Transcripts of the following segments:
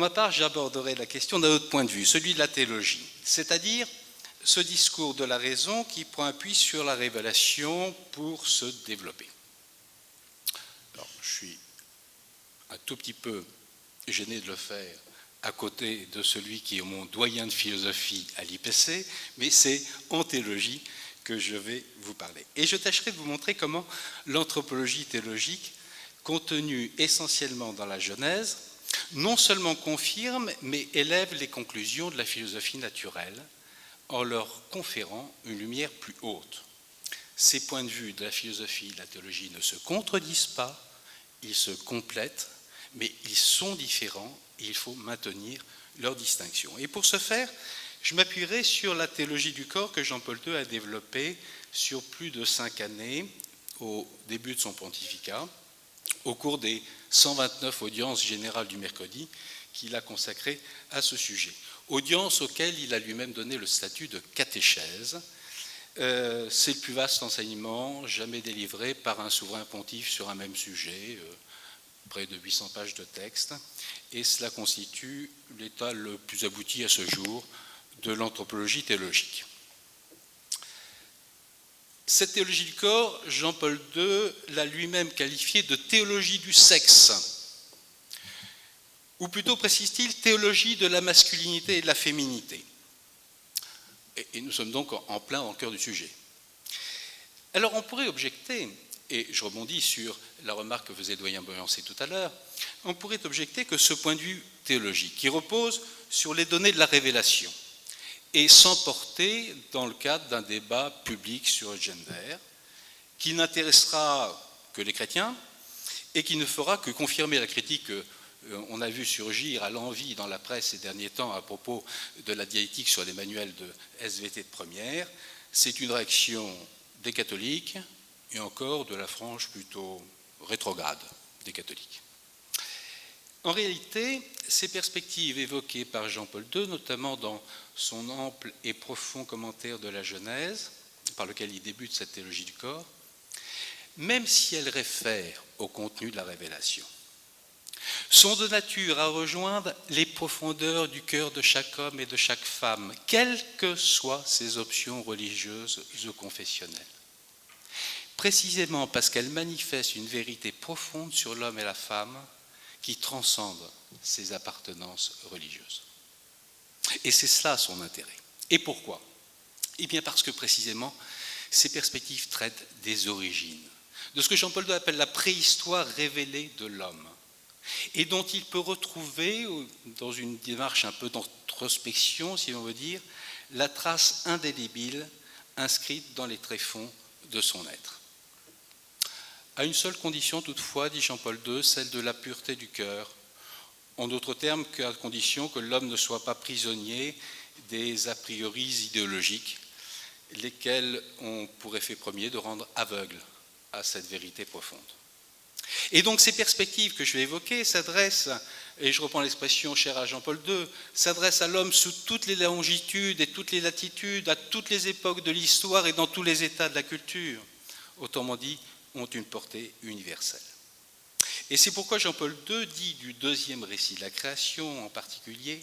ma part, j'aborderai la question d'un autre point de vue, celui de la théologie, c'est-à-dire ce discours de la raison qui prend appui sur la révélation pour se développer. Alors, je suis un tout petit peu gêné de le faire à côté de celui qui est mon doyen de philosophie à l'IPC, mais c'est en théologie que je vais vous parler. Et je tâcherai de vous montrer comment l'anthropologie théologique, contenue essentiellement dans la Genèse, non seulement confirme, mais élève les conclusions de la philosophie naturelle en leur conférant une lumière plus haute. Ces points de vue de la philosophie et de la théologie ne se contredisent pas, ils se complètent, mais ils sont différents et il faut maintenir leur distinction. Et pour ce faire, je m'appuierai sur la théologie du corps que Jean-Paul II a développée sur plus de 5 années au début de son pontificat, au cours des 129 audiences générales du mercredi qu'il a consacrées à ce sujet. Audiences auxquelles il a lui-même donné le statut de catéchèse. C'est le plus vaste enseignement jamais délivré par un souverain pontife sur un même sujet, près de 800 pages de texte, et cela constitue l'état le plus abouti à ce jour de l'anthropologie théologique. Cette théologie du corps, Jean-Paul II l'a lui-même qualifiée de théologie du sexe, ou plutôt, précise-t-il, théologie de la masculinité et de la féminité. Et nous sommes donc en plein dans le cœur du sujet. Alors on pourrait objecter, et je rebondis sur la remarque que faisait doyen Boyancé tout à l'heure, on pourrait objecter que ce point de vue théologique, qui repose sur les données de la révélation, est s'emporter dans le cadre d'un débat public sur le gender, qui n'intéressera que les chrétiens et qui ne fera que confirmer la critique qu'on a vu surgir à l'envi dans la presse ces derniers temps à propos de la dialectique sur les manuels de SVT de première. C'est une réaction des catholiques et encore de la frange plutôt rétrograde des catholiques. En réalité, ces perspectives évoquées par Jean-Paul II, notamment dans son ample et profond commentaire de la Genèse, par lequel il débute cette théologie du corps, même si elles réfèrent au contenu de la révélation, sont de nature à rejoindre les profondeurs du cœur de chaque homme et de chaque femme, quelles que soient ses options religieuses ou confessionnelles. Précisément parce qu'elles manifestent une vérité profonde sur l'homme et la femme qui transcende ses appartenances religieuses. Et c'est cela son intérêt. Et pourquoi ? Eh bien parce que précisément, ces perspectives traitent des origines, de ce que Jean-Paul II appelle la préhistoire révélée de l'homme, et dont il peut retrouver, dans une démarche un peu d'introspection, si on veut dire, la trace indélébile inscrite dans les tréfonds de son être. À une seule condition toutefois, dit Jean-Paul II, celle de la pureté du cœur, en d'autres termes qu'à condition que l'homme ne soit pas prisonnier des a priori idéologiques, lesquels ont pour effet premier de rendre aveugle à cette vérité profonde. Et donc ces perspectives que je vais évoquer s'adressent, et je reprends l'expression chère à Jean-Paul II, s'adressent à l'homme sous toutes les longitudes et toutes les latitudes, à toutes les époques de l'histoire et dans tous les états de la culture, autrement dit, ont une portée universelle. Et c'est pourquoi Jean-Paul II dit du deuxième récit de la création en particulier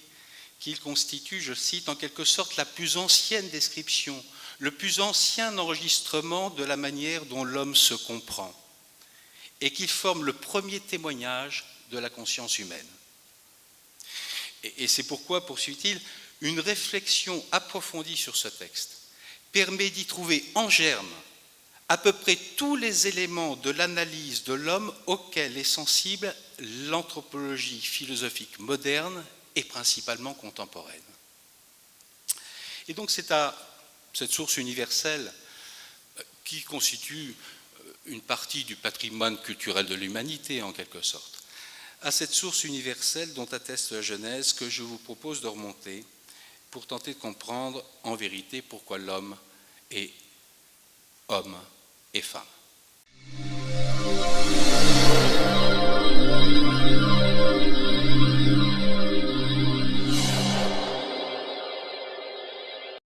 qu'il constitue, je cite, en quelque sorte la plus ancienne description, le plus ancien enregistrement de la manière dont l'homme se comprend, et qu'il forme le premier témoignage de la conscience humaine. Et c'est pourquoi, poursuit-il, une réflexion approfondie sur ce texte permet d'y trouver en germe à peu près tous les éléments de l'analyse de l'homme auxquels est sensible l'anthropologie philosophique moderne et principalement contemporaine. Et donc c'est à cette source universelle qui constitue une partie du patrimoine culturel de l'humanité en quelque sorte, à cette source universelle dont atteste la Genèse que je vous propose de remonter pour tenter de comprendre en vérité pourquoi l'homme est homme et femme.